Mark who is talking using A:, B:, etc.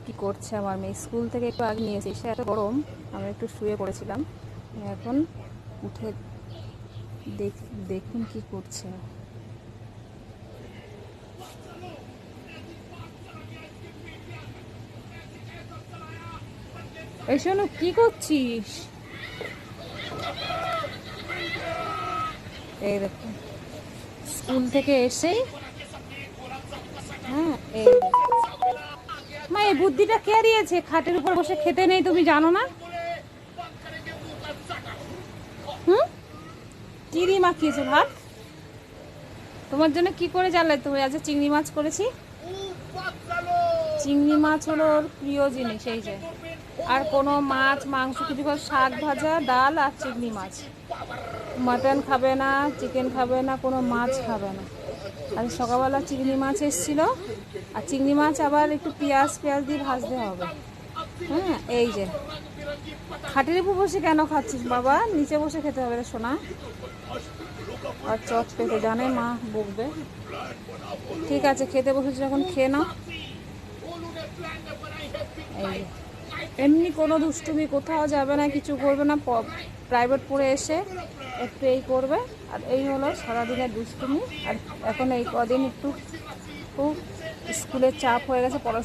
A: কি করছে আমার মেয়ে? স্কুল থেকে একটু আগে নিয়ে এসে এত গরম, আমি একটু শুয়ে পড়েছিলাম। এখন উঠে দেখুন কি করছে। এই শোনো, কি করছিস? এই দেখো, স্কুল থেকে এসেই হ্যাঁ এই মা, এই বুদ্ধিটা কে দিয়েছে? খাটের উপর বসে খেতে নেই, তুমি জানো না? হুম, কি দিয়ে মাখিয়েছো ভাত? তোমার জন্য কি করে জ্বালাই? তুমি আজ চিংড়ি মাছ করেছি। চিংড়ি মাছ হলো ওর প্রিয় জিনিস। এই যে, আর কোনো মাছ মাংস কিছু, শাক ভাজা, ডাল আর চিংড়ি মাছ। মাটন খাবে না, চিকেন খাবে না, কোনো মাছ খাবে না। আর সকালবেলা চিংড়ি মাছ এসেছিল, আর চিংড়ি মাছ আবার একটু পেঁয়াজ দিয়ে ভাজতে হবে। হ্যাঁ, এই যে, খাটের উপর বসে কেন খাচ্ছিস বাবা? নিচে বসে খেতে হবে রে সোনা। আর চট পেতে জানে মা বকবে। ঠিক আছে, খেতে বসেছি যখন খেয়ে নাও। এই এমনি কোনো দুষ্টুমি, কোথাও যাবে না, কিছু করবে না। প্রাইভেট পড়ে এসে একটু এই করবে, আর এই হলো সারাদিনের দুষ্টুমি। আর এখন এই কদিন একটু খুব স্কুলের চাপ হয়ে গেছে, পড়াশোনা